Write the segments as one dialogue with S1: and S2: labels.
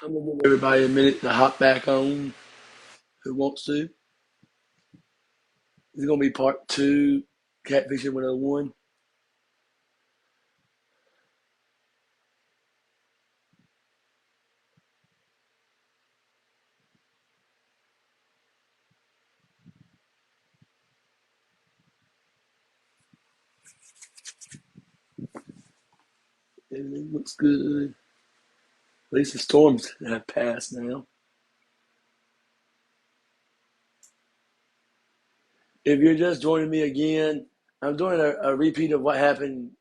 S1: I'm gonna give everybody a minute to hop back on who wants to. This is gonna be part two, catfishing 101. Everything looks good. At least the storms have passed now. If you're just joining me again, I'm doing a repeat of what happened,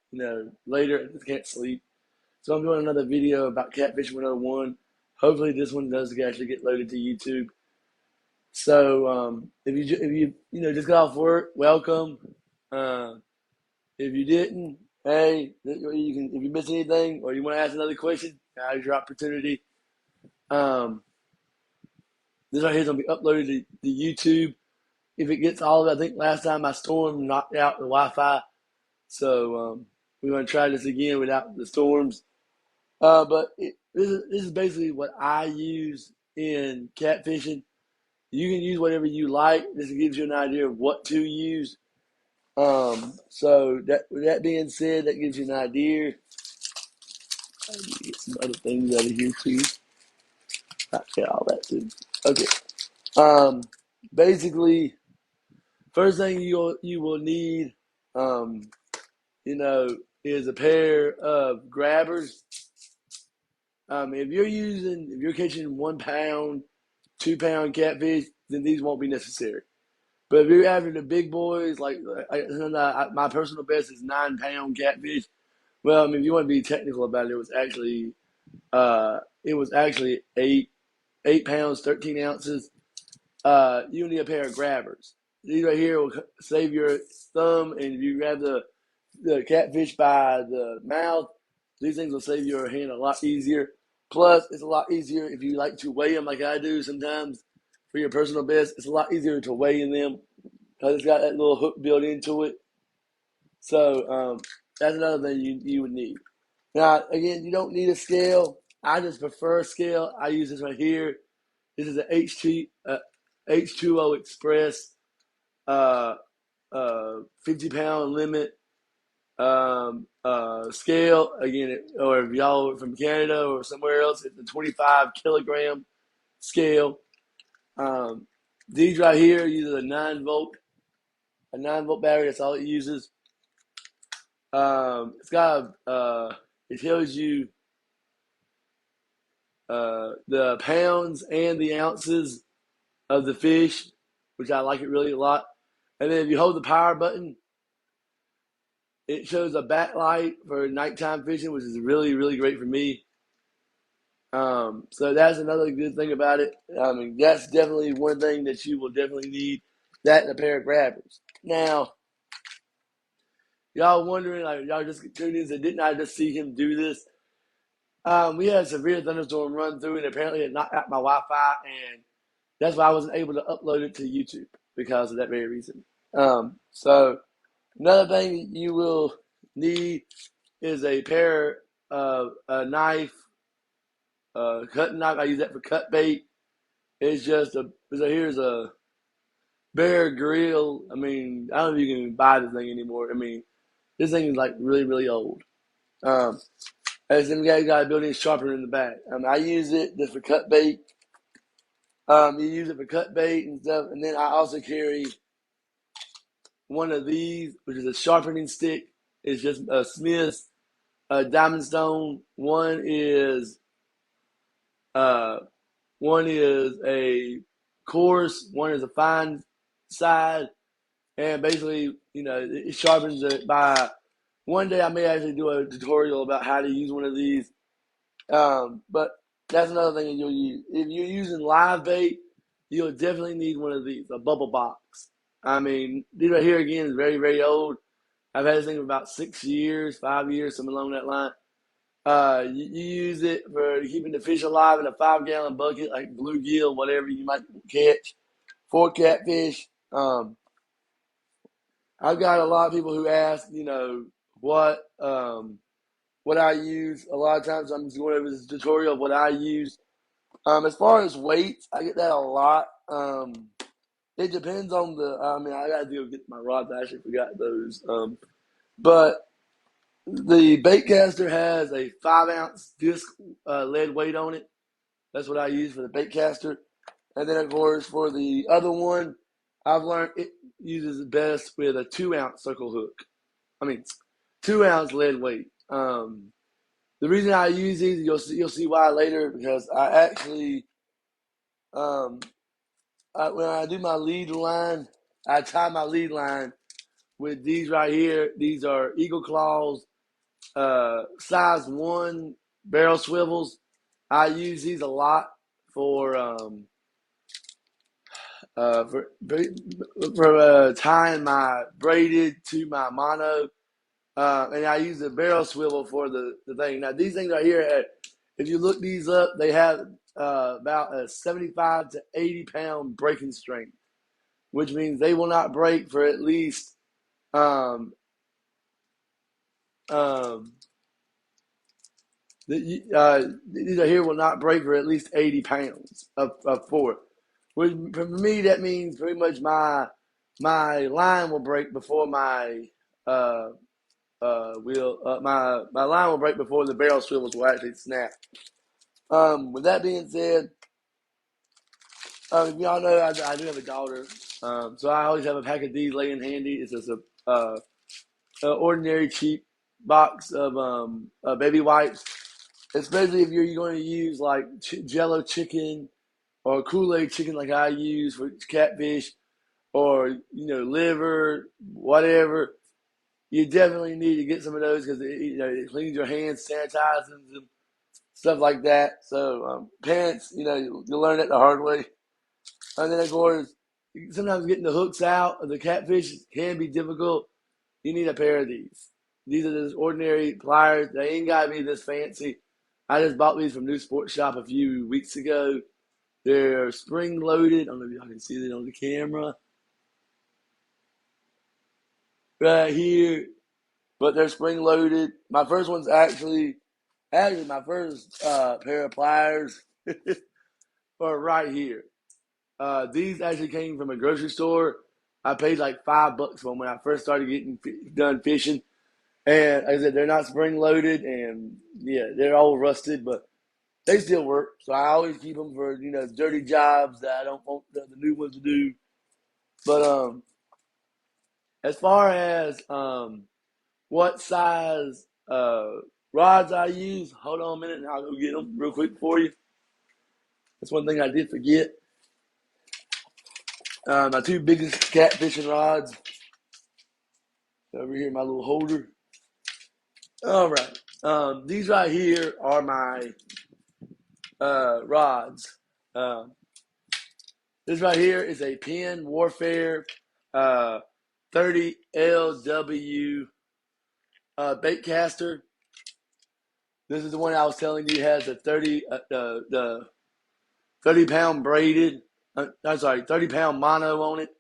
S1: later. I just can't sleep. So I'm doing another video about catfishing 101. Hopefully this one does actually get loaded to YouTube. So if you just got off work, welcome. Uh, If you didn't, hey, you can. If you miss anything or you want to ask another question, now's your opportunity. Um, this right here is gonna be uploaded to YouTube. If it gets all of it, I think last time my storm knocked out the Wi-Fi, so we're gonna try this again without the storms. This is basically what I use in catfishing. You can use whatever you like. This gives you an idea of what to use. So that with that being said, that gives you an idea. I need to get some other things out of here too. Not get all that too. Okay. Um, Basically, first thing you will need, um, is a pair of grabbers. If you're catching 1 pound, 2 pound catfish, then these won't be necessary. But if you're having the big boys, my personal best is 9 pound catfish. Well, I mean, if you want to be technical about it, it was actually 8 pounds, 13 ounces. You need a pair of grabbers. These right here will save your thumb, and if you grab the catfish by the mouth, these things will save your hand a lot easier. Plus, it's a lot easier if you like to weigh them like I do sometimes for your personal best. It's a lot easier to weigh in them because it's got that little hook built into it. So that's another thing you would need. Now, again, you don't need a scale. I just prefer a scale. I use this right here. This is an H2O Express, uh, 50 pound limit scale. Again, or if y'all are from Canada or somewhere else, it's a 25 kilogram scale. Um, these right here uses a 9 volt battery. That's all it uses. It tells you the pounds and the ounces of the fish, which I like it really a lot. And then if you hold the power button, it shows a backlight for nighttime fishing, which is really, really great for me. So that's another good thing about it. I mean, that's definitely one thing that you will definitely need. That and a pair of grabbers. Now, y'all wondering, like y'all just tuned in, and didn't I just see him do this? We had a severe thunderstorm run through, and apparently it knocked out my Wi-Fi, and that's why I wasn't able to upload it to YouTube because of that very reason. So another thing you will need is a pair of a knife, cutting knife. I use that for cut bait. It's just here's a Bear Grill. I mean, I don't know if you can buy this thing anymore. I mean, this thing is like really, really old. Um, and then got a built-in sharpener in the back. I use it just for cut bait. You use it for cut bait and stuff, and then I also carry one of these, which is a sharpening stick. It's just a Smith's Diamond Stone. Uh, one is a coarse, one is a fine side, and basically, it sharpens it by. One day I may actually do a tutorial about how to use one of these. But that's another thing that you'll use. If you're using live bait, you'll definitely need one of these, a bubble box. I mean, these right here again is very, very old. I've had this thing for about 6 years, 5 years, something along that line. You use it for keeping the fish alive in a 5 gallon bucket, like bluegill, whatever you might catch, for catfish. I've got a lot of people who ask, what I use. A lot of times I'm just going over this tutorial of what I use. As far as weights, I get that a lot. It depends on the. I mean, I gotta go get my rods. I actually forgot those. But the baitcaster has a 5 ounce disc lead weight on it. That's what I use for the baitcaster. And then, of course, for the other one, I've learned it uses best with a 2 ounce circle hook. I mean, 2 ounce lead weight. The reason I use these, you'll see why later, because I actually, um, when I do my lead line, I tie my lead line with these right here. These are Eagle Claws, size 1 barrel swivels. I use these a lot for tying my braided to my mono, and I use the barrel swivel for the thing. Now these things right here, if you look these up, they have about a 75 to 80 pound breaking strength, which means they will not break for at least um, um, these right here will not break for at least 80 pounds of force. Which for me that means pretty much my line will break before my uh, my line will break before the barrel swivels will actually snap. With that being said, y'all know I do have a daughter, so I always have a pack of these laying handy. It's just a ordinary cheap box of baby wipes, especially if you're going to use like Jello chicken or Kool-Aid chicken like I use for catfish, or liver, whatever. You definitely need to get some of those because it cleans your hands, sanitizes them, stuff like that. So parents, you learn that the hard way. And then of course, sometimes getting the hooks out of the catfish can be difficult. You need a pair of these. These are just ordinary pliers. They ain't gotta be this fancy. I just bought these from New Sports Shop a few weeks ago. They're spring loaded. I don't know if y'all can see it on the camera right here, but they're spring loaded. My first one's actually my first pair of pliers are right here. These actually came from a grocery store. I paid like $5 for them when I first started getting done fishing. And like I said, they're not spring loaded, and yeah, they're all rusted, but they still work. So I always keep them for dirty jobs that I don't want the new ones to do. But as far as what size rods I use, hold on a minute, and I'll go get them real quick for you. That's one thing I did forget. My two biggest catfishing rods over here in my little holder. All right. These right here are my rods. Um, this right here is a Penn Warfare 30 LW bait caster. This is the one I was telling you has a 30 pound braided. I'm sorry, 30 pound mono on it.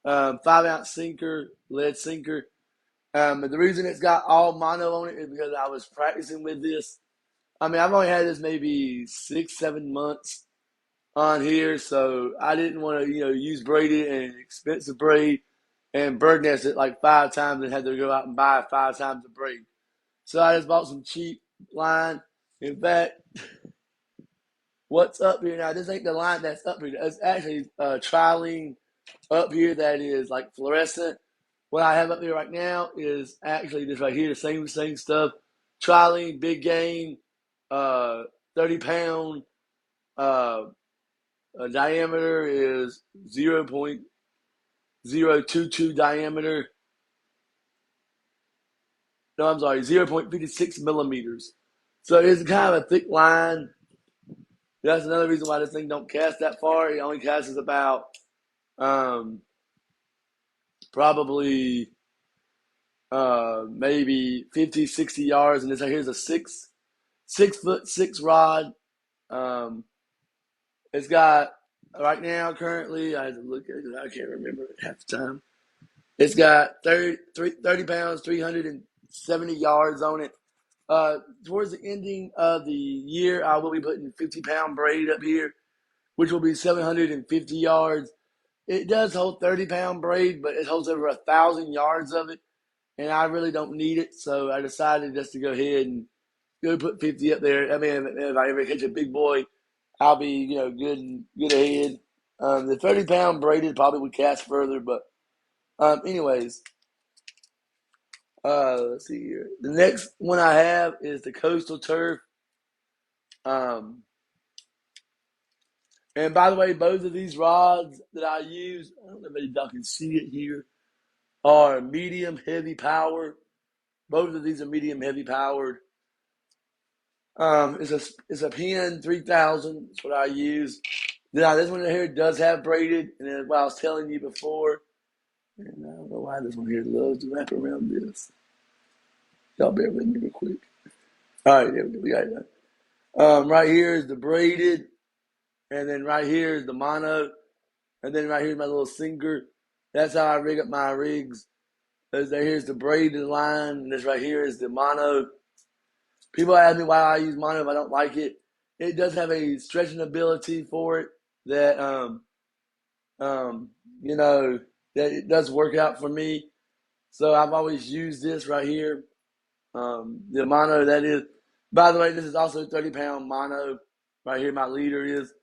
S1: 5 ounce sinker, lead sinker. And the reason it's got all mono on it is because I was practicing with this. I mean, I've only had this maybe 6, 7 months on here, so I didn't want to, use braided and expensive braid and bird nest it like 5 times and had to go out and buy 5 times of braid. So I just bought some cheap line. In fact, what's up here now? This ain't the line that's up here. It's actually trilene up here that is like fluorescent. What I have up here right now is actually this right here, the same stuff. Trilene, big game, 30 pound. Uh, diameter is 0.022 diameter. No, I'm sorry, 0.56 millimeters. So it's kind of a thick line. That's another reason why this thing don't cast that far. It only casts about um, probably maybe 50, 60 yards. And this right here is a 6 foot 6 rod. Um, it's got right now currently. I have to look at it. I can't remember it half the time. It's got 30 pounds, 370 yards on it. Towards the ending of the year, I will be putting 50-pound braid up here, which will be 750 yards. It does hold 30-pound braid, but it holds over 1,000 yards of it, and I really don't need it, so I decided just to go ahead and go put 50 up there. I mean, if I ever catch a big boy, I'll be good ahead. The 30-pound braided probably would cast further, but anyways, let's see here. The next one I have is the coastal turf. Um, and by the way, both of these rods that I use, I don't know if y'all can see it here, are medium heavy power. Both of these are medium heavy powered. It's a Pen 3000. That's what I use. Now this one here does have braided, and then what I was telling you before, and I don't know why this one here loves to wrap around this. Y'all bear with me real quick. All right, there we go. We got it. Right here is the braided, and then right here is the mono, and then right here is my little sinker. That's how I rig up my rigs. Here's the braided line, and this right here is the mono. People ask me why I use mono if I don't like it. It does have a stretching ability for it that um, you know that it does work out for me. So I've always used this right here. The mono that is. By the way, this is also 30-pound mono. Right here, my leader is.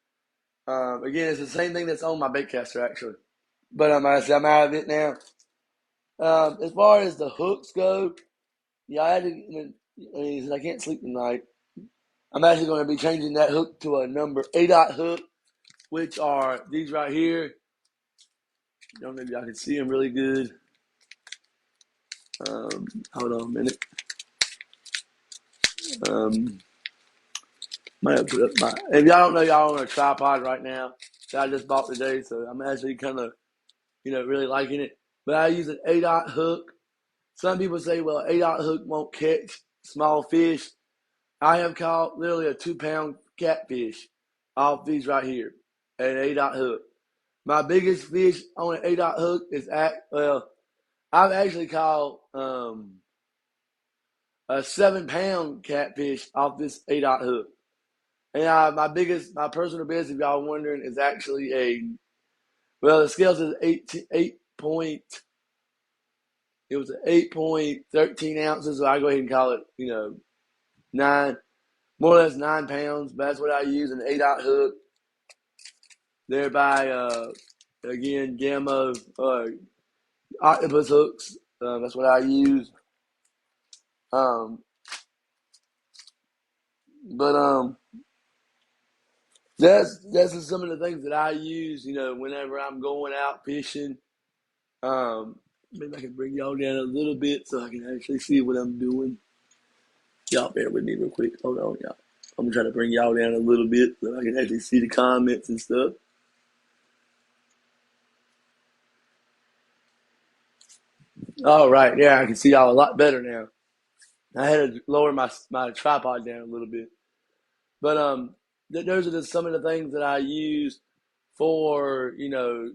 S1: Again, it's the same thing that's on my baitcaster actually. But I'm out of it now. As far as the hooks go, yeah, I can't sleep tonight. I'm actually going to be changing that hook to a number 8-aught hook, which are these right here. I don't know if y'all can see them really good. Hold on a minute. Might have put up my. If y'all don't know, y'all on a tripod right now that I just bought today, so I'm actually kind of, really liking it. But I use an 8-aught hook. Some people say, well, 8-aught hook won't catch small fish. I have caught literally a 2-pound catfish off these right here at an 8-aught hook. My biggest fish on an 8-aught hook is I've actually caught a 7-pound catfish off this 8-aught hook. And my personal best, if y'all are wondering, is actually the scale says 8 point. It was an 8.13 ounces, so I go ahead and call it, 9, more or less 9 pounds. But that's what I use, an 8-aught hook. Thereby, again, Gamma octopus hooks. That's what I use. Um, but that's some of the things that I use. Whenever I'm going out fishing. Maybe I can bring y'all down a little bit so I can actually see what I'm doing. Y'all bear with me real quick. Hold on, y'all. I'm gonna try to bring y'all down a little bit so I can actually see the comments and stuff. All right, yeah, I can see y'all a lot better now. I had to lower my tripod down a little bit, but those are just some of the things that I use for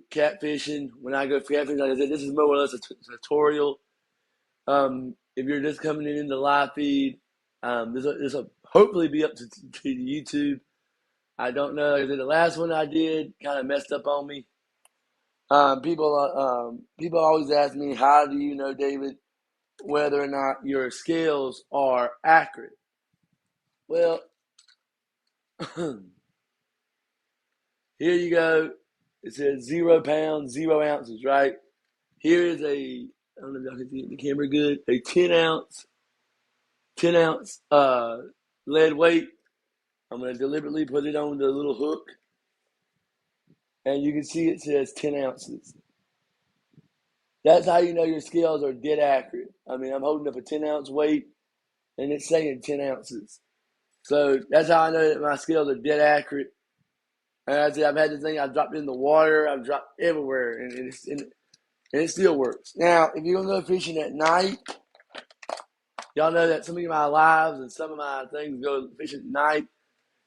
S1: catfishing. When I go catfishing, like I said, this is more or less a tutorial. If you're just coming in the live feed, this will hopefully be up to YouTube. I don't know. The last one I did kind of messed up on me. People always ask me, how do you know, David, whether or not your scales are accurate? Well, here you go. It says 0 pounds, 0 ounces, right? Here is I don't know if y'all can see it in the camera good, a 10 ounce lead weight. I'm going to deliberately put it on the little hook, and you can see it says 10 ounces. That's how you know your scales are dead accurate. I mean, I'm holding up a 10-ounce weight, and it's saying 10 ounces. So that's how I know that my scales are dead accurate. And I said, I've had this thing, I've dropped it in the water, I've dropped everywhere, and it still works. Now, if you're going to go fishing at night, y'all know that some of my lives and some of my things go fishing at night,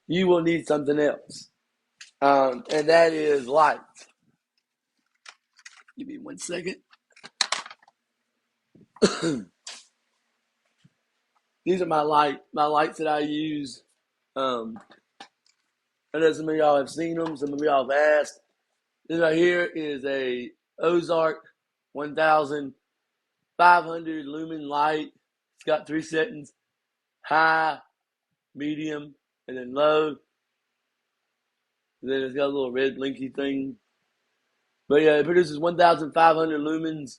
S1: you will need something else. And that is light. Give me 1 second. these are my lights that I use. Um, I know some of y'all have seen them. Some of y'all have asked. This right here is a Ozark 1,500 lumen light. It's got 3 settings: high, medium, and then low. And then it's got a little red blinky thing. But yeah, it produces 1,500 lumens.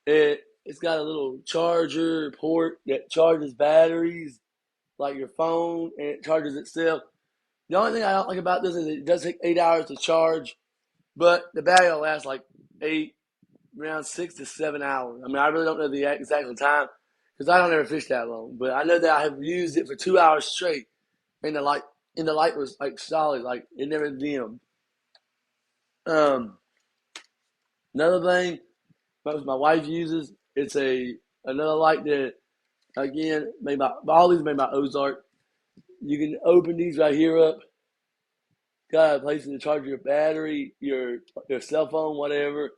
S1: It's got a little charger port that charges batteries like your phone, and it charges itself. The only thing I don't like about this is it does take 8 hours to charge, but the battery will last like around 6 to 7 hours. I mean, I really don't know the exact time because I don't ever fish that long. But I know that I have used it for 2 hours straight, and the light was like solid, like it never dimmed. Um, Another thing my wife uses, it's another light that again made by all these made by Ozark. You can open these right here up. Got a place to charge your battery, your cell phone, whatever.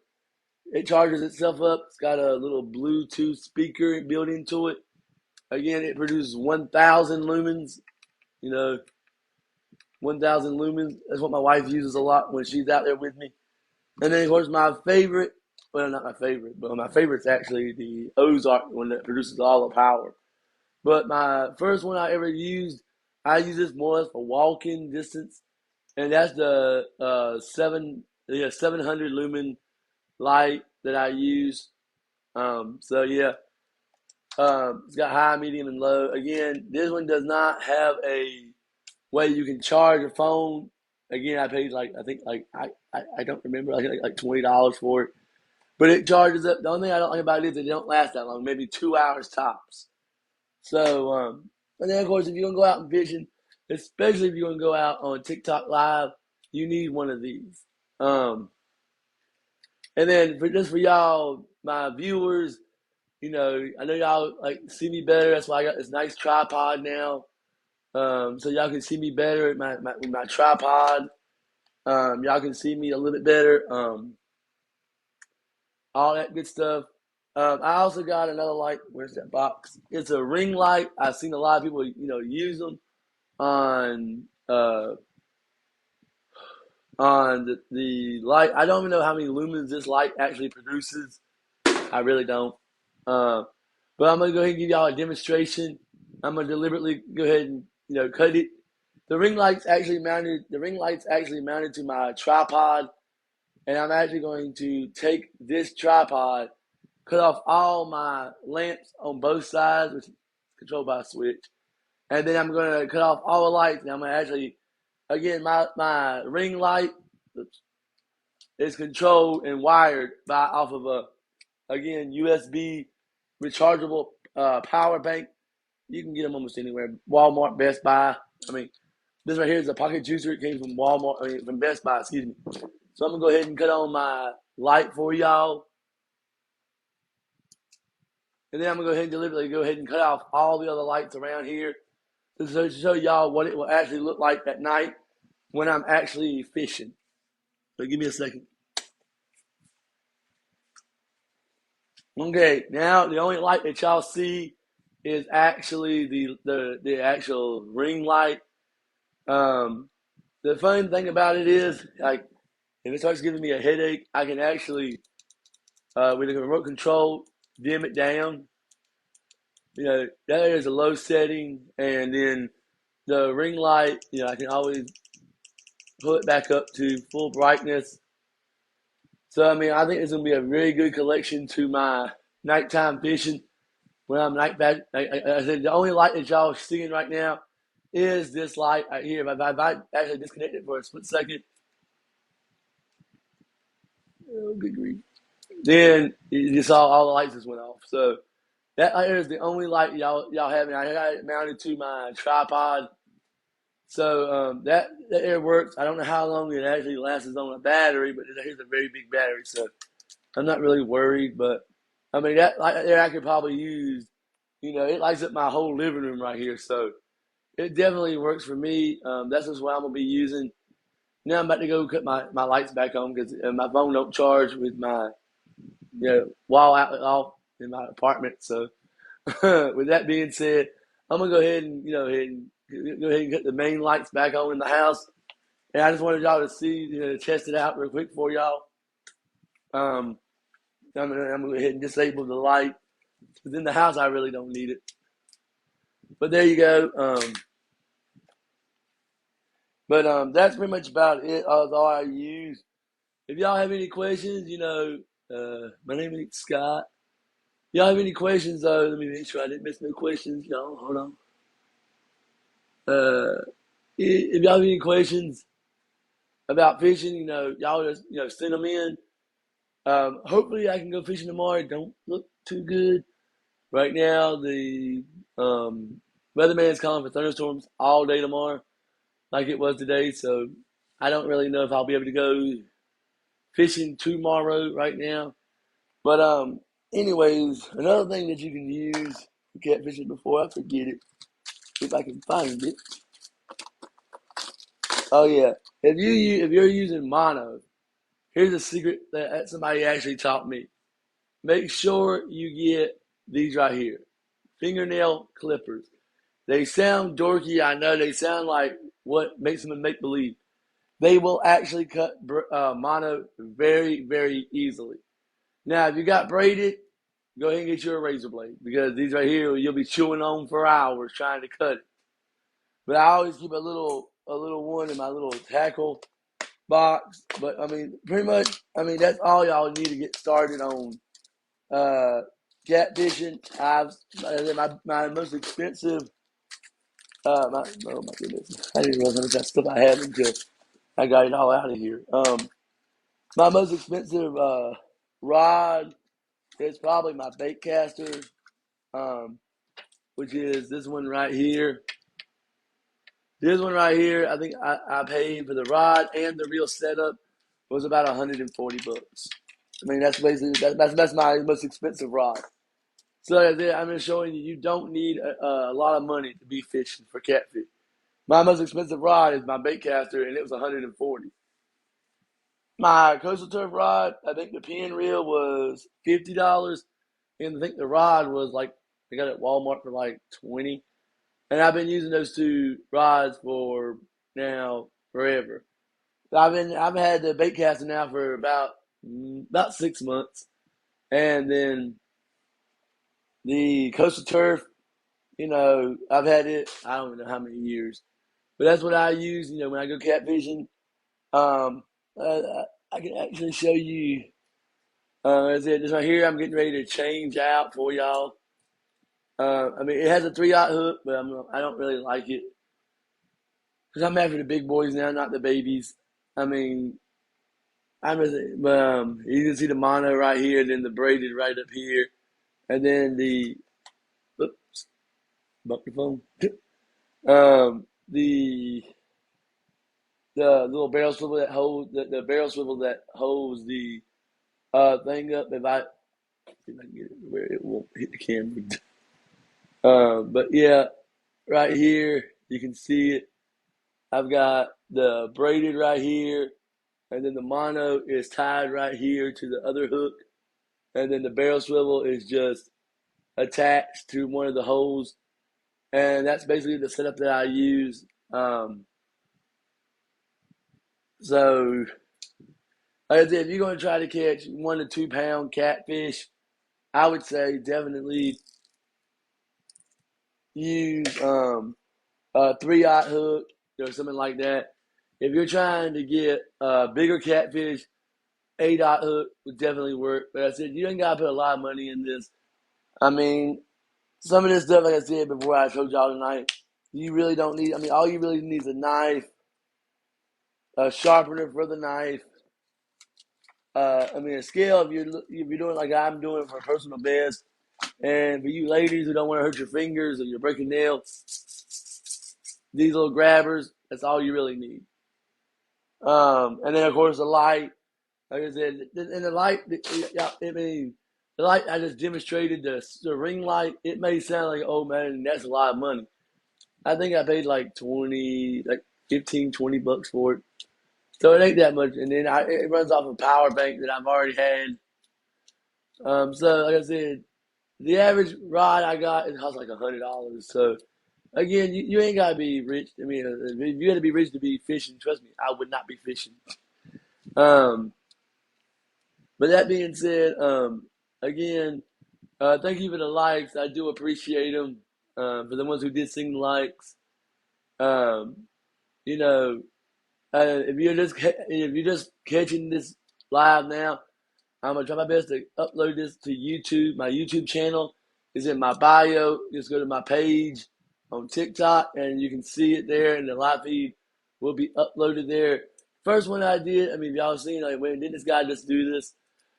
S1: It charges itself up. It's got a little Bluetooth speaker built into it. Again, it produces 1,000 lumens. You know, 1,000 lumens. That's what my wife uses a lot when she's out there with me. And then, of course, my favorite, well, not my favorite, but my favorite's actually the Ozark one that produces all the power. But my first one I ever used, I use this more or less for walking distance, and that's the 700 lumen light that I use. So yeah, it's got high, medium, and low. Again, this one does not have a way you can charge your phone. Again, I paid like I think like I don't remember like $20 for it, but it charges up. The only thing I don't like about it is it don't last that long, maybe 2 hours tops. So and then of course if you're gonna go out and fishing, especially if you're gonna go out on TikTok Live, you need one of these. Um, and then for y'all, my viewers, I know y'all like see me better. That's why I got this nice tripod now. So y'all can see me better with my tripod. Y'all can see me a little bit better. All that good stuff. I also got another light. Where's that box? It's a ring light. I've seen a lot of people, use them on the light. I don't even know how many lumens this light actually produces. I really don't. Uh, but I'm gonna go ahead and give y'all a demonstration. I'm gonna deliberately go ahead and cut it. The ring light's actually mounted. The ring light's actually mounted to my tripod, and I'm actually going to take this tripod, cut off all my lamps on both sides, which is controlled by a switch, and then I'm going to cut off all the lights. And I'm going to actually, again, my ring light is controlled and wired off of again, USB rechargeable power bank. You can get them almost anywhere. Walmart, Best Buy. I mean, this right here is a pocket juicer. It came from Walmart, from Best Buy, excuse me. So I'm going to go ahead and cut on my light for y'all. And then I'm going to go ahead and deliberately go ahead and cut off all the other lights around here to show y'all what it will actually look like at night when I'm actually fishing. So give me a second. Okay, now the only light that y'all see is actually the actual ring light. The fun thing about it is, like, if it starts giving me a headache, I can actually, with the remote control, dim it down. That is a low setting, and then the ring light, I can always pull it back up to full brightness. So, I mean, I think it's going to be a very good collection to my nighttime fishing when I'm night back. Like I said, the only light that y'all are seeing right now is this light right here. If I actually disconnect it for a split second, oh, good grief. Then you saw all the lights just went off. So that right here is the only light y'all have. And I got it mounted to my tripod. So that air works. I don't know how long it actually lasts on a battery, but here's a very big battery, so I'm not really worried. But I mean, that light there I could probably use. It lights up my whole living room right here, so it definitely works for me. That's just what I'm gonna be using. Now I'm about to go cut my lights back on because my phone don't charge with my wall outlet off in my apartment. So With that being said, I'm gonna go ahead and go ahead and get the main lights back on in the house. And I just wanted y'all to see, test it out real quick for y'all. Um, I'm gonna go ahead and disable the light. Because in the house, I really don't need it. But there you go. But that's pretty much about it. That's all I use. If y'all have any questions, my name is Scott. If y'all have any questions, though, let me make sure I didn't miss no questions. Y'all, hold on. Uh, if y'all have any questions about fishing, y'all just send them in. Hopefully, I can go fishing tomorrow. It don't look too good right now. The weatherman's calling for thunderstorms all day tomorrow, like it was today. So I don't really know if I'll be able to go fishing tomorrow right now. But anyways, another thing that you can use for catfishing before I forget it, if I can find it. Oh yeah, if you're using mono, here's a secret that somebody actually taught me. Make sure you get these right here, fingernail clippers. They sound dorky, I know. They sound like what makes them make believe. They will actually cut mono very, very easily. Now, if you got braided, go ahead and get you a razor blade because these right here you'll be chewing on for hours trying to cut it. But I always keep a little one in my little tackle box. But I mean, pretty much, I mean that's all y'all need to get started on catfishing. My most expensive. Oh my goodness, I didn't realize how much that stuff I had until I got it all out of here. My most expensive rod is probably my bait caster, um, which is this one right here. This one right here, I think I paid for the rod and the real setup was about $140. I mean, that's basically that's my most expensive rod. So like I said, I'm just showing you don't need a lot of money to be fishing for catfish. My most expensive rod is my bait caster, and it was 140. My coastal turf rod, I think the pin reel was $50, and I think the rod was like I got it at Walmart for like 20. And I've been using those two rods for now forever. I've had the bait caster now for about 6 months, and then the coastal turf. I've had it. I don't know how many years, but that's what I use. When I go catfishing. Um, I can actually show you. As it is right here, I'm getting ready to change out for y'all. I mean, it has a 3/0 hook, but I don't really like it because I'm after the big boys now, not the babies. I mean, you can see the mono right here, then the braided right up here, and then the oops, bump your phone. The little barrel swivel that holds the barrel swivel that holds the thing up. If I can get it where it won't hit the camera. But yeah, right here you can see it. I've got the braided right here, and then the mono is tied right here to the other hook, and then the barrel swivel is just attached to one of the holes, and that's basically the setup that I use. So, like I said, if you're going to try to catch 1 to 2 pound catfish, I would say definitely use a 3/0 hook or something like that. If you're trying to get a bigger catfish, 8/0 hook would definitely work. But I said you ain't got to put a lot of money in this. I mean, some of this stuff, like I said before, I told y'all tonight, you really don't need. I mean, all you really need is a knife, a sharpener for the knife. I mean, a scale if you're doing like I'm doing for personal best, and for you ladies who don't want to hurt your fingers or you're breaking nails, these little grabbers, that's all you really need. And then of course the light, like I said, and the light, I mean, the light I just demonstrated the ring light. It may sound like, oh man, that's a lot of money. I think I paid like 20, like 15, $20 for it. So it ain't that much. And then it runs off a power bank that I've already had. So like I said, the average rod I got it costs like $100. So again, you ain't gotta be rich. I mean, if you got to be rich to be fishing, trust me, I would not be fishing. Um, but that being said, again, thank you for the likes. I do appreciate them. For the ones who did sing the likes, um, you know, if you're just catching this live now, I'm gonna try my best to upload this to YouTube. My YouTube channel is in my bio. Just go to my page on TikTok, and you can see it there, and the live feed will be uploaded there. First one I did, I mean, y'all seen like when did this guy just do this?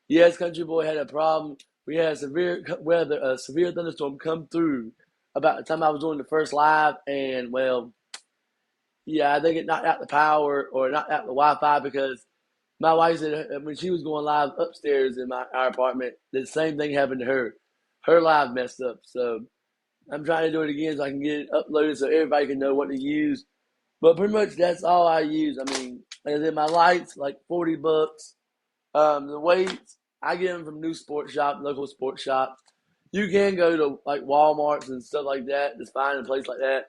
S1: Yes, Country Boy had a problem. We had severe weather, a severe thunderstorm come through about the time I was doing the first live, and well, yeah, I think it knocked out the power or knocked out the Wi-Fi because my wife said when she was going live upstairs in our apartment, the same thing happened to her. Her live messed up, so I'm trying to do it again so I can get it uploaded so everybody can know what to use. But pretty much that's all I use. I mean, and then my lights like $40. The weights I get them from new sports shop, local sports shops. You can go to like Walmart's and stuff like that. Just find a place like that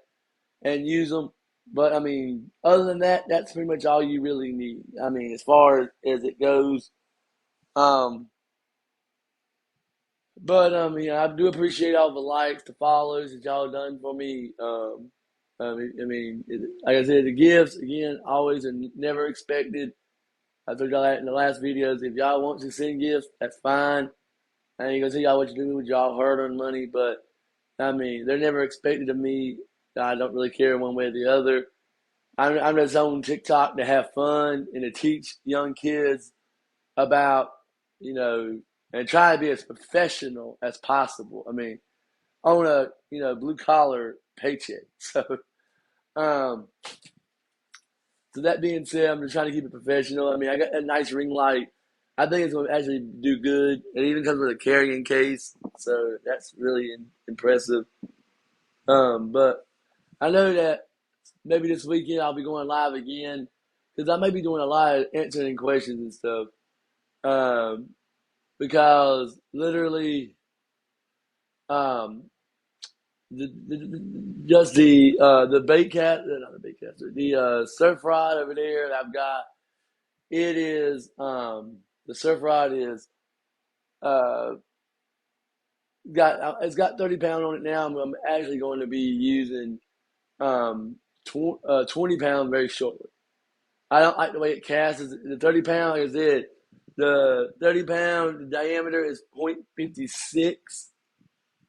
S1: and use them. But I mean, other than that, that's pretty much all you really need. I mean, as far as it goes. Um, but I do appreciate all the likes, the follows that y'all done for me. Like I said, the gifts again always are never expected. I told y'all that in the last videos. If y'all want to send gifts, that's fine. I ain't gonna tell y'all what you do with y'all hard-earned money, but I mean, they're never expected of me. I don't really care one way or the other. I'm just on TikTok to have fun and to teach young kids about, you know, and try to be as professional as possible. I mean, on a, blue collar paycheck. Um, so that being said, I'm just trying to keep it professional. I mean, I got a nice ring light. I think it's going to actually do good. It even comes with a carrying case, so that's really impressive. But I know that maybe this weekend I'll be going live again because I may be doing a lot of answering questions and stuff. Um, because literally, um, just the bait cat, not the bait caster, the surf rod over there that I've got. It is the surf rod is uh it's got 30 pound on it now. I'm actually going to be using um 20 pound very shortly. I don't like the way it casts. The 30 pound, like I said, the 30 pound diameter is 0.56,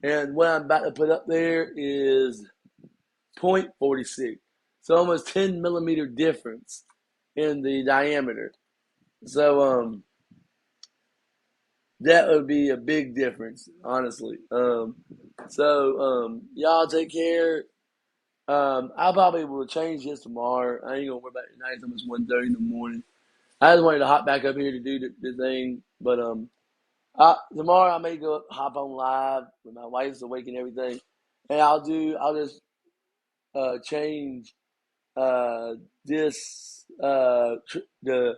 S1: and what I'm about to put up there is 0.46. So almost 10 millimeter difference in the diameter. So that would be a big difference, honestly. Y'all take care. I probably will change this tomorrow. I ain't gonna worry about it tonight. It's almost 1:30 in the morning. I just wanted to hop back up here to do the thing, but tomorrow I may go up, hop on live when my wife's awake and everything, and I'll just change this the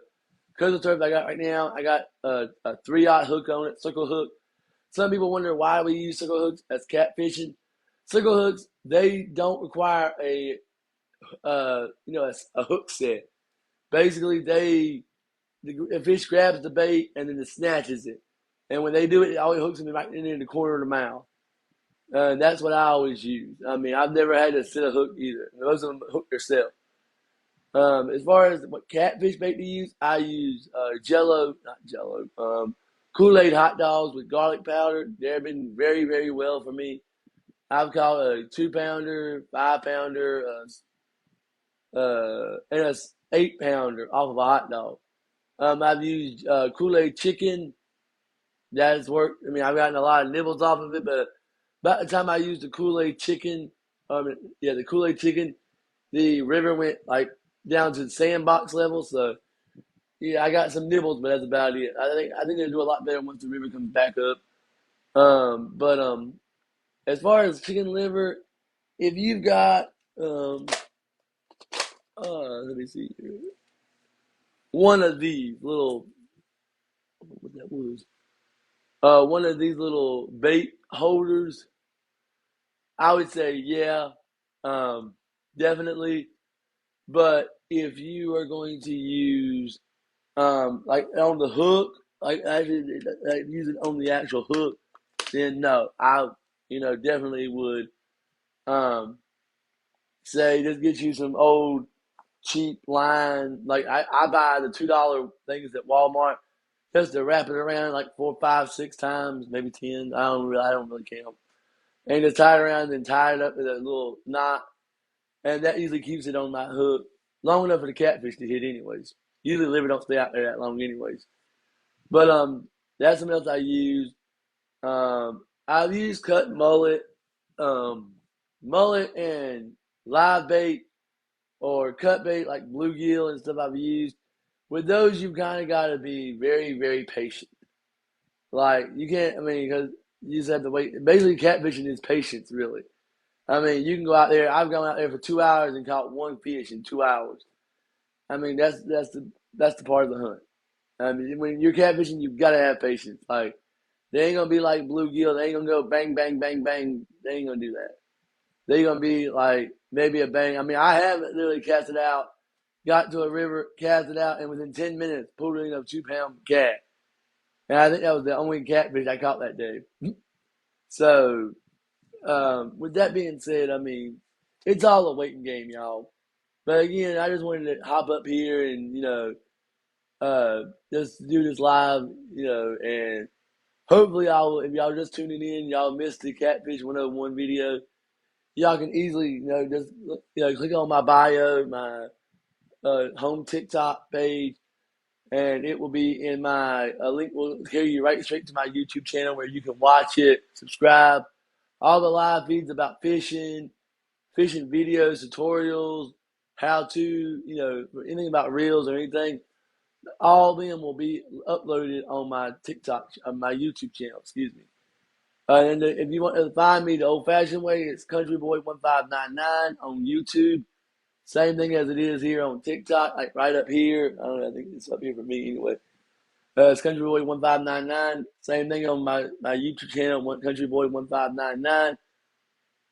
S1: coastal turf I got right now. I got a 3/0 hook on it, circle hook. Some people wonder why we use circle hooks as catfishing. Circle hooks, they don't require a hook set. Basically, the fish grabs the bait and then it snatches it. And when they do it always hooks them right in the corner of the mouth. That's what I always use. I mean, I've never had to set a hook either. Most of them hook themselves. As far as what catfish bait to use, I use Jello, not Jello, Kool-Aid hot dogs with garlic powder. They've been very, very well for me. I've caught a 2 pounder, 5 pounder, and a 8 pounder off of a hot dog. I've used Kool-Aid chicken. That has worked. I mean, I've gotten a lot of nibbles off of it, but about the time I used the Kool-Aid chicken, the Kool-Aid chicken, the river went like down to the sandbox level. So yeah, I got some nibbles, but that's about it. I think they'll do a lot better once the river comes back up. But as far as chicken liver, if you've got let me see here, one of these little, what that was, one of these little bait holders, I would say yeah, um, definitely. But if you are going to use like on the hook, like actually like use it on the actual hook, then no, I definitely would um say just get you some old cheap line. Like I buy the $2 things at Walmart just to wrap it around like 4, 5, 6 times, maybe 10. I don't really count. And just tie it around and tie it up with a little knot, and that usually keeps it on my hook long enough for the catfish to hit, anyways. Usually, the liver don't stay out there that long, anyways. But that's something else I use. I've used cut mullet, um, mullet and live bait or cut bait like bluegill and stuff I've used. With those, you've kind of got to be very, very patient. Like you can't, I mean, because you just have to wait. Basically, catfishing is patience, really. I mean, you can go out there. I've gone out there for 2 hours and caught one fish in 2 hours. I mean, that's the part of the hunt. I mean, when you're catfishing, you've got to have patience. Like they ain't gonna be like bluegill. They ain't gonna go bang, bang, bang, bang. They ain't gonna do that. They gonna be like maybe a bang. I mean, I haven't literally cast it out. Got to a river, cast it out, and within 10 minutes pulled in a 2 pound cat. And I think that was the only catfish I caught that day. So, with that being said, I mean, it's all a waiting game, y'all. But again, I just wanted to hop up here and uh, just do this live, and hopefully if y'all just tuning in, y'all missed the Catfish 101 video. Y'all can easily, just click on my bio, my home TikTok page, and it will be in my a link will carry you right straight to my YouTube channel where you can watch it, subscribe, all the live feeds about fishing videos, tutorials, how to, anything about reels or anything. All of them will be uploaded on my my YouTube channel. Excuse me. And if you want to find me the old-fashioned way, it's Countryboy1599 on YouTube. Same thing as it is here on TikTok, like right up here. I don't know. I think it's up here for me anyway. It's Countryboy1599. Same thing on my YouTube channel, Countryboy1599.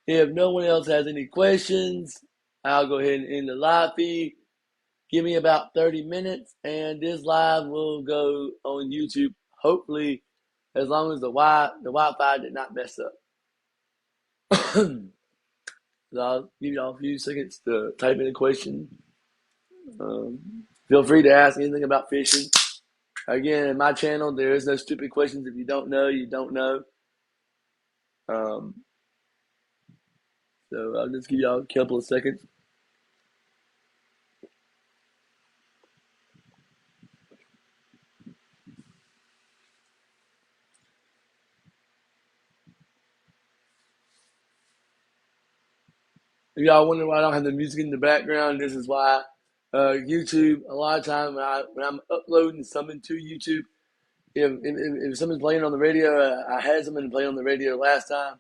S1: If no one else has any questions, I'll go ahead and end the live feed. Give me about 30 minutes, and this live will go on YouTube, hopefully, as long as the Wi-Fi did not mess up. So I'll give y'all a few seconds to type in a question. Feel free to ask anything about fishing. Again, in my channel, there is no stupid questions. If you don't know, you don't know. So I'll just give y'all a couple of seconds. If y'all wonder why I don't have the music in the background, this is why. YouTube, a lot of time when I'm uploading something to YouTube, if someone's playing on the radio, I had someone play on the radio last time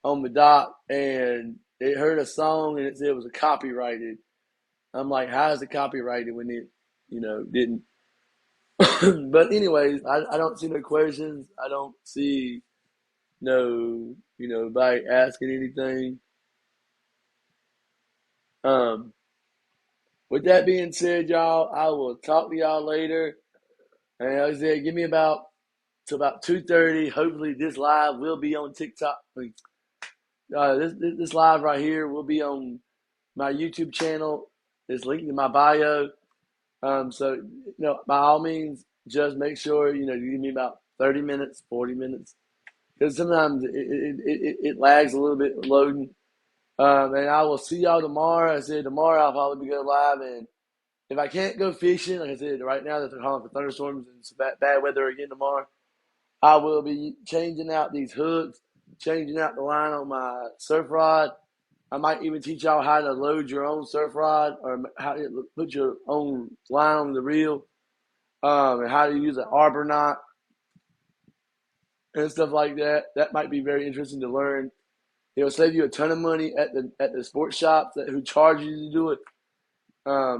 S1: on the dock, and it heard a song and it said it was a copyrighted. I'm like, how is it copyrighted when it, didn't? But anyways, I don't see no questions. I don't see no, by asking anything. Um, with that being said, y'all, I will talk to y'all later. And like I said, give me about 2:30. Hopefully, this live will be on TikTok. This live right here will be on my YouTube channel. It's linked in my bio. So by all means, just make sure you give me about 30 minutes, 40 minutes, because sometimes it lags a little bit loading. And I will see y'all tomorrow. I said tomorrow I'll probably be going live, and if I can't go fishing, like I said, right now that they're calling for thunderstorms and some bad weather again tomorrow, I will be changing out these hooks, changing out the line on my surf rod. I might even teach y'all how to load your own surf rod or how to put your own line on the reel, and how to use an arbor knot and stuff like that. That might be very interesting to learn. It'll save you a ton of money at the sports shops who charge you to do it.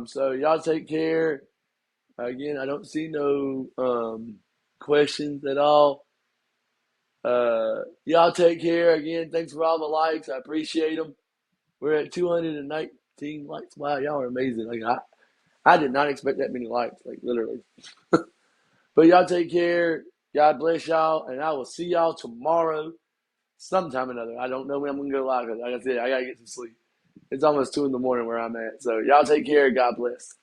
S1: So y'all take care. Again, I don't see no questions at all. Y'all take care. Again, thanks for all the likes. I appreciate them. We're at 219 likes. Wow, y'all are amazing. Like I did not expect that many likes, like literally. But y'all take care. God bless y'all, and I will see y'all tomorrow, sometime or another. I don't know when I'm gonna go live. Like I said, I gotta get some sleep. It's almost 2 in the morning where I'm at. So y'all take care. God bless.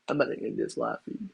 S1: I'm about to end this live feed.